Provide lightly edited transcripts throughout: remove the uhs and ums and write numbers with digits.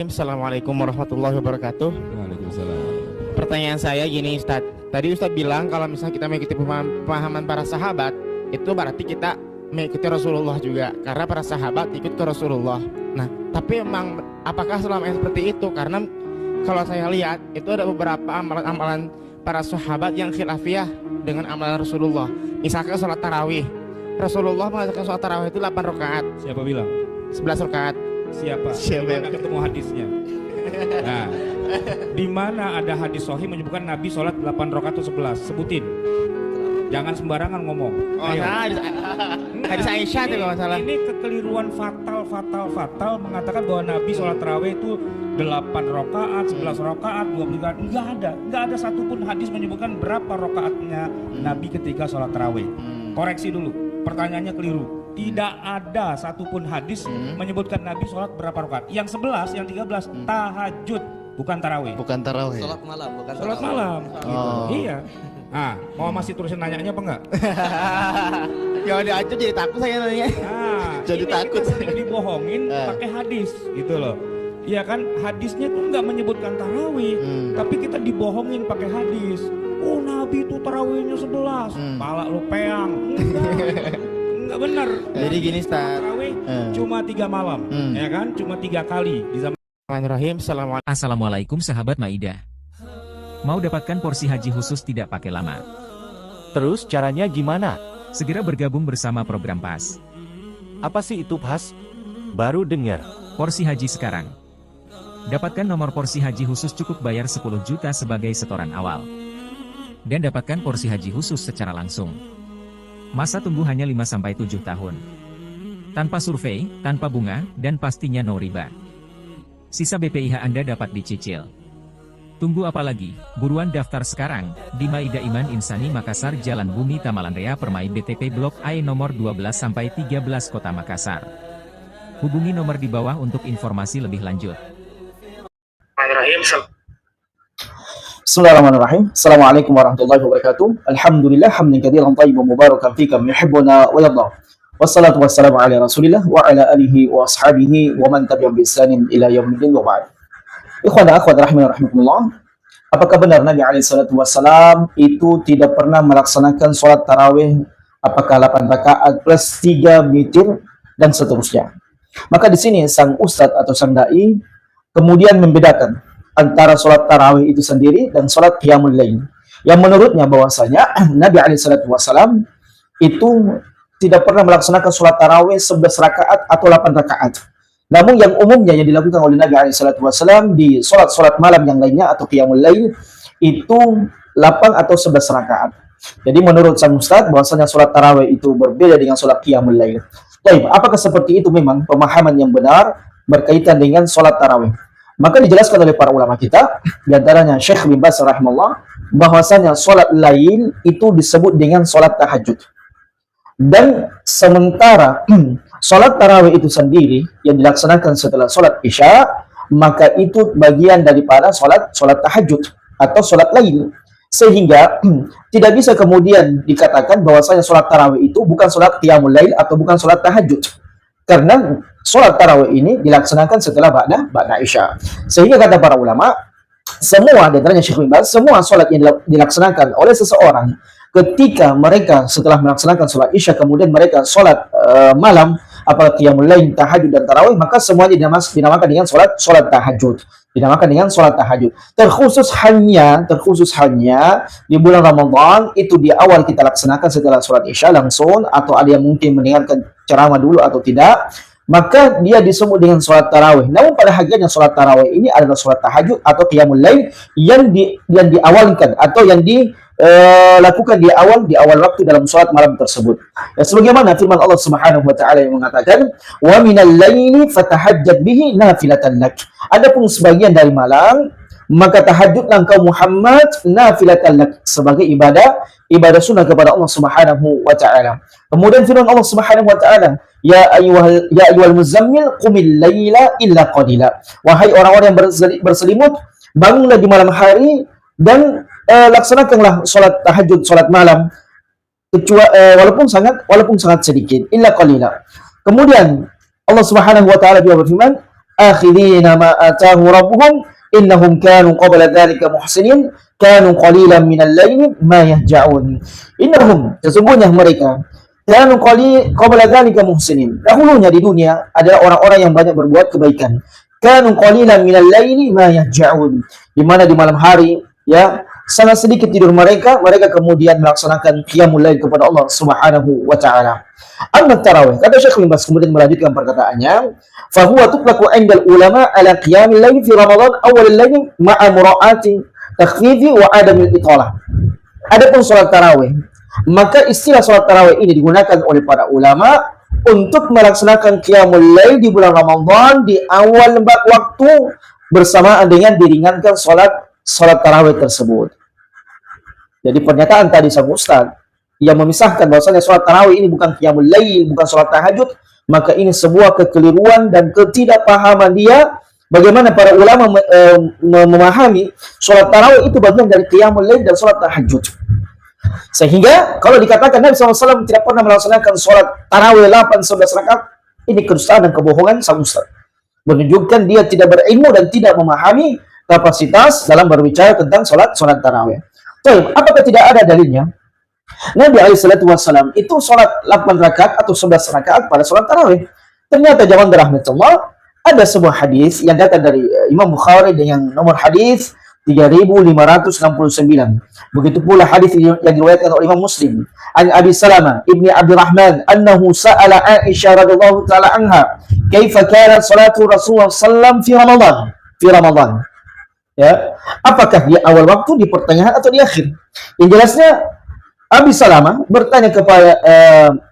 Assalamualaikum warahmatullahi wabarakatuh. Waalaikumsalam. Pertanyaan saya gini, Ustadz. Tadi Ustadz bilang kalau misalnya kita mengikuti pemahaman para sahabat, itu berarti kita mengikuti Rasulullah juga, karena para sahabat ikut ke Rasulullah. Nah, tapi emang apakah selama yang seperti itu? Karena kalau saya lihat itu ada beberapa amalan-amalan para sahabat yang khilafiyah dengan amalan Rasulullah. Misalkan sholat tarawih, Rasulullah mengatakan sholat tarawih itu 8 rakaat, Siapa bilang? 11 rakaat. Siapa? Siapa? Mana ketemu hadisnya? Nah, di mana ada hadis sahih menyebutkan Nabi sholat 8 rakaat atau 11? Sebutin. Jangan sembarangan ngomong. Oh, Ayo. nah, hadis Aisyah itu kalau nggak salah. Ini kekeliruan fatal mengatakan bahwa Nabi sholat tarawih itu 8 rakaat, 11 rakaat, 20 rakaat. Enggak ada satupun hadis menyebutkan berapa rakaatnya Nabi ketika sholat tarawih. Koreksi dulu, pertanyaannya keliru. Tidak ada satupun hadis menyebutkan Nabi sholat berapa rakaat. Yang 11, yang 13 tahajud, bukan tarawih. Bukan tarawih. Sholat malam, bukan Sholat tarawih. malam. Oh. Iya. Nah, mau masih terusin nanyanya apa enggak? Jangan diacu jadi takut saya nanya. Nah, Jadi ini takut. kita sering dibohongin pakai hadis gitu loh. Iya kan, hadisnya tuh nggak menyebutkan tarawih, tapi kita dibohongin pakai hadis. Oh, Nabi itu tarawihnya 11, pala lu peang. Enggak benar. Jadi gini, Ustaz. Tarawih cuma 3 malam, ya kan? Cuma 3 kali di zaman. Bismillahirrahmanirrahim. Assalamualaikum sahabat Maidah. Mau dapatkan porsi haji khusus tidak pakai lama? Terus caranya gimana? Segera bergabung bersama program PAS. Apa sih itu PAS? Baru dengar. Porsi haji sekarang. Dapatkan nomor porsi haji khusus cukup bayar 10 juta sebagai setoran awal. Dan dapatkan porsi haji khusus secara langsung. Masa tunggu hanya 5-7 tahun. Tanpa survei, tanpa bunga, dan pastinya no riba. Sisa BPIH Anda dapat dicicil. Tunggu apa lagi? Buruan daftar sekarang, di Maida Iman Insani Makassar Jalan Bumi Tamalan Rea Permai BTP Blok A nomor 12-13 Kota Makassar. Hubungi nomor di bawah untuk informasi lebih lanjut. Bismillahirrahmanirrahim. Assalamualaikum warahmatullahi wabarakatuh. Alhamdulillah hamdan katsiran thayyiban mubarakan fi kam yuhibbuna wa yarda. Wassalatu wassalamu ala Rasulillah wa ala alihi wa ashabihi wa man tabi'ahum bi ihsanin ila yaumil wa ba'd. Ikhwan dan akhwat rahimani rahimakumullah. Apakah benar Nabi alaihi salatu wassalam itu tidak pernah melaksanakan sholat tarawih apakah 8 rakaat plus 3 witir dan seterusnya? Maka di sini sang ustadz atau sang dai kemudian membedakan antara sholat tarawih itu sendiri dan sholat qiyamul lail. Yang menurutnya bahwasanya Nabi alaihi salatu wassalam itu tidak pernah melaksanakan sholat tarawih 11 rakaat atau 8 rakaat. Namun yang umumnya yang dilakukan oleh Nabi alaihi salatu wassalam di sholat-sholat malam yang lainnya atau qiyamul lail itu 8 atau 11 rakaat. Jadi menurut sang ustaz bahwasanya sholat tarawih itu berbeda dengan sholat qiyamul lail. Baik, apakah seperti itu memang pemahaman yang benar berkaitan dengan sholat tarawih? Maka dijelaskan oleh para ulama kita, di antaranya Syekh bin Baz rahimahullah, bahwasanya sholat lail itu disebut dengan sholat tahajud. Dan sementara sholat tarawih itu sendiri yang dilaksanakan setelah sholat isya, maka itu bagian daripada sholat tahajud atau sholat lail. Sehingga tidak bisa kemudian dikatakan bahwasanya sholat tarawih itu bukan sholat qiyamul lail atau bukan sholat tahajud. Karena sholat tarawih ini dilaksanakan setelah ba'da isya. Sehingga kata para ulama, semua, di antaranya Syekh bin Baz, semua sholat yang dilaksanakan oleh seseorang ketika mereka setelah melaksanakan sholat isya kemudian mereka sholat malam apalagi qiyamul lail, tahajud dan tarawih, maka semuanya dinamakan dengan sholat tahajud. Dinamakan dengan sholat tahajud. Terkhusus hanya di bulan Ramadan itu di awal kita laksanakan setelah sholat isya langsung, atau ada yang mungkin mendengarkan ceramah dulu atau tidak, maka dia disebut dengan sholat tarawih. Namun pada hakikatnya sholat tarawih ini adalah sholat tahajud atau qiyamul lail yang diawalkan atau yang dilakukan di awal waktu dalam sholat malam tersebut. Ya, sebagaimana firman Allah Subhanahu wa taala yang mengatakan, "Wa minal laili fatahajjad bihi nafilatan lak." Adapun sebagian dari malam, maka tahajudlah engkau Muhammad nafilatan lak, sebagai ibadah sunnah kepada Allah Subhanahu wa taala. Kemudian firman Allah Subhanahu wa taala, ya ayyuhal muzammil qumil laila illa qalila. Wahai orang-orang yang berselimut, bangunlah di malam hari dan laksanakanlah sholat tahajud, sholat malam, walaupun sangat sedikit, illa qalila. Kemudian Allah Subhanahu wa taala juga berfirman, akhidhina ma atahu rabbuhum innahum kanu qabla dhalika muhsinin kanu qalilan minal laili ma yahja'un. Innahum, sesungguhnya mereka, kanu qabla dhalika muhsinin, dahulunya di dunia adalah orang-orang yang banyak berbuat kebaikan. Kanu qalilan minal laili ma yahja'un, di mana di malam hari ya sangat sedikit tidur mereka kemudian melaksanakan qiyamul lail kepada Allah Subhanahu wa taala. Amma tarawih, kata Syekh bin Baz kemudian melanjutkan perkataannya, fa huwa tutlaqu 'inda ulama ala qiyamil lail fi Ramadan awal al-lail ma'a mura'ati takhfifi wa adam al-italah. Adapun salat tarawih, maka istilah salat tarawih ini digunakan oleh para ulama untuk melaksanakan qiyamul lail di bulan Ramadan di awal waktu bersamaan dengan diringankan salat tarawih tersebut. Jadi pernyataan tadi sang Ustaz yang memisahkan bahwasanya salat tarawih ini bukan qiyamul lail, bukan salat tahajud, maka ini sebuah kekeliruan dan ketidakpahaman dia bagaimana para ulama memahami salat tarawih itu bagian dari qiyamul lail dan salat tahajud. Sehingga kalau dikatakan Nabi SAW tidak pernah melaksanakan salat tarawih 8-11 rakaat, ini kedustaan dan kebohongan sang Ustaz. Menunjukkan dia tidak berilmu dan tidak memahami kapasitas dalam berbicara tentang salat tarawih. Baik, apakah tidak ada dalilnya? Nabi SAW itu sholat 8 rakaat atau 11 rakaat pada sholat tarawih. Ternyata zaman rahmatullah ada sebuah hadis yang datang dari Imam Bukhari dengan nomor hadis 3569. Begitu pula hadis yang diriwayatkan oleh Imam Muslim. An Abi Salamah ibni Abdurrahman annahu sa'ala Aisyah radhiyallahu taala anha, "Kaifa kanat salatu Rasulullah sallam fi Ramadan?" Fi Ramadan. Ya, apakah di awal waktu, di pertengahan atau di akhir? Yang jelasnya Abi Salamah bertanya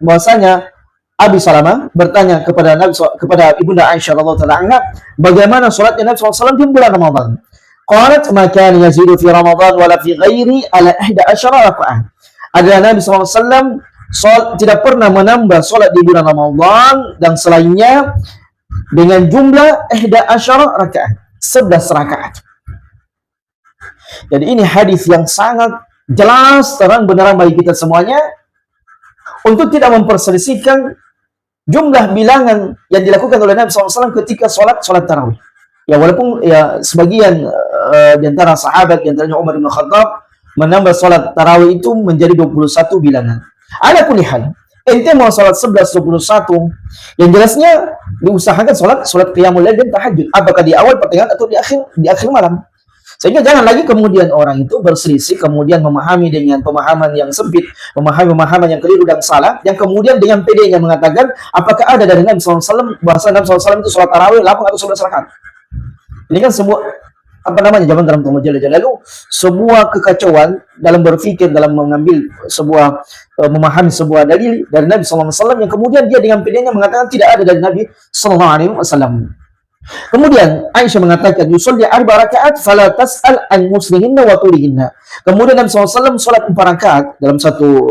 bahwasanya Abi Salamah bertanya kepada Ibunda Aisyah radhiyallahu taala anha, bagaimana salatnya Nabi SAW di bulan Ramadan? Qalat ma kana yazidu fi Ramadan wala fi ghairi ala 11 rakaat. Adalah Nabi SAW tidak pernah menambah salat di bulan Ramadan dan selainnya dengan jumlah 11 rakaat, 11 rakaat. Jadi ini hadis yang sangat jelas, terang benerang bagi kita semuanya untuk tidak memperselisihkan jumlah bilangan yang dilakukan oleh Nabi SAW ketika sholat tarawih. Ya walaupun ya sebagian di antara sahabat, di antaranya Umar bin Khattab, menambah sholat tarawih itu menjadi 21 bilangan. Ala kulli hal, ente mau sholat 11, 21, yang jelasnya diusahakan sholat qiyamul lail dan tahajud. Apakah di awal, pertengahan atau di akhir malam. Sehingga jangan lagi kemudian orang itu berselisih, kemudian memahami dengan pemahaman yang sempit, memahami pemahaman yang keliru dan salah, yang kemudian dengan pedenya mengatakan, apakah ada dari Nabi SAW, bahasa Nabi SAW itu sholat tarawih 8 atau 11 rakaat. Ini kan sebuah, zaman dalam lalu, sebuah kekacauan dalam berpikir, dalam mengambil sebuah, memahami sebuah dalil dari Nabi SAW, yang kemudian dia dengan pedenya mengatakan tidak ada dari Nabi SAW. Kemudian Aisyah mengatakan yusolli 4 rakaat fala tas'al an muslihinna wa tulihinna. Kemudian Nabi SAW sholat 4 rakaat dalam satu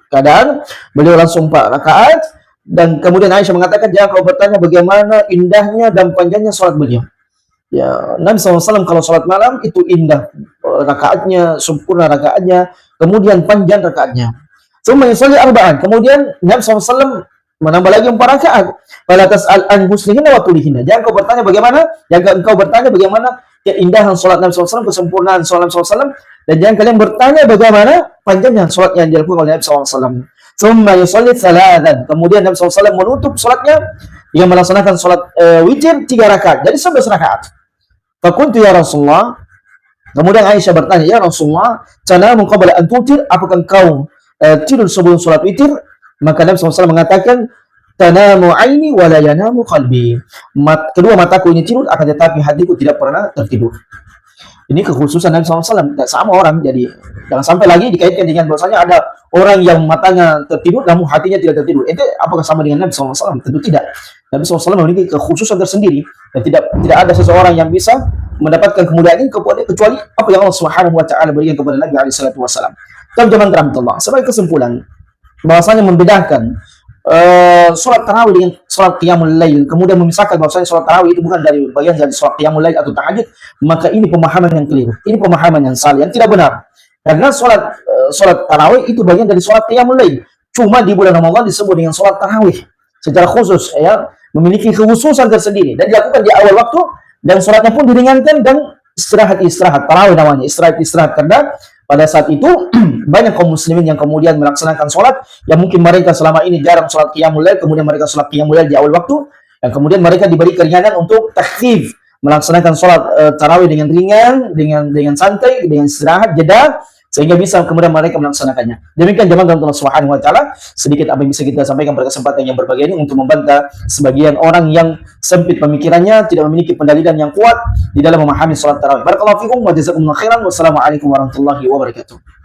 keadaan, beliau langsung 4 rakaat, dan kemudian Aisyah mengatakan jangan kau bertanya bagaimana indahnya dan panjangnya sholat beliau. Ya, Nabi SAW kalau sholat malam itu indah rakaatnya, sempurna rakaatnya, kemudian panjang rakaatnya. Summa yusolli 4, kemudian Nabi SAW menambah lagi 4 rakaat. Fala tas'al an muslihinna wa tulihinna. Jangan kau bertanya bagaimana, keindahan salat Nabi SAW, kesempurnaan salat Nabi SAW, dan jangan kalian bertanya bagaimana panjangnya salat yang dilakukan oleh Nabi SAW. Tsumma yusalli 3. Kemudian Nabi SAW menutup salatnya dengan melaksanakan salat witir 3 rakaat. Jadi 11 rakaat. Faqultu ya Rasulullah. Kemudian Aisyah bertanya, ya Rasulullah, tanamu qabla an tutir, apakah engkau tidur sebelum salat witir? Maka Nabi SAW mengatakan, tanamu aini wa la yanamu qalbi. Kedua mataku ini tidur, akan tetapi hatiku tidak pernah tertidur. Ini kekhususan Nabi SAW, tidak sama orang. Jadi jangan sampai lagi dikaitkan dengan bahwasanya ada orang yang matanya tertidur namun hatinya tidak tertidur. Itu apakah sama dengan Nabi SAW? Tentu tidak. Nabi SAW memiliki kekhususan tersendiri dan tidak ada seseorang yang bisa mendapatkan kemudahan ini kecuali apa yang Allah Subhanahu wa taala berikan kepada Nabi SAW. Teman-teman rahmatullah, sebagai kesimpulan bahwasanya membedakan sholat tarawih dengan sholat qiyamul lail, kemudian memisahkan bahwasanya sholat tarawih itu bukan dari bagian dari sholat qiyamul lail atau tahajud, maka ini pemahaman yang keliru, ini pemahaman yang salah, yang tidak benar. Karena sholat tarawih itu bagian dari sholat qiyamul lail, cuma di bulan Ramadan disebut dengan sholat tarawih secara khusus, ya, memiliki kekhususan tersendiri dan dilakukan di awal waktu dan sholatnya pun diringankan dan istirahat tarawih namanya, istirahat karena pada saat itu banyak kaum muslimin yang kemudian melaksanakan sholat yang mungkin mereka selama ini jarang sholat qiyamul lail, kemudian mereka sholat qiyamul lail di awal waktu dan kemudian mereka diberi keringanan untuk takhfif melaksanakan sholat tarawih dengan ringan, dengan santai, dengan istirahat, jeda, sehingga bisa kemudian mereka melaksanakannya. Demikian jemaah dalam Allah Subhanahu wa taala, sedikit apa yang bisa kita sampaikan pada kesempatan yang berbahagia ini untuk membantah sebagian orang yang sempit pemikirannya, tidak memiliki pendalilan yang kuat di dalam memahami salat tarawih. Barakallahu fikum wa jazakumullahu khairan. Wassalamualaikum warahmatullahi wabarakatuh.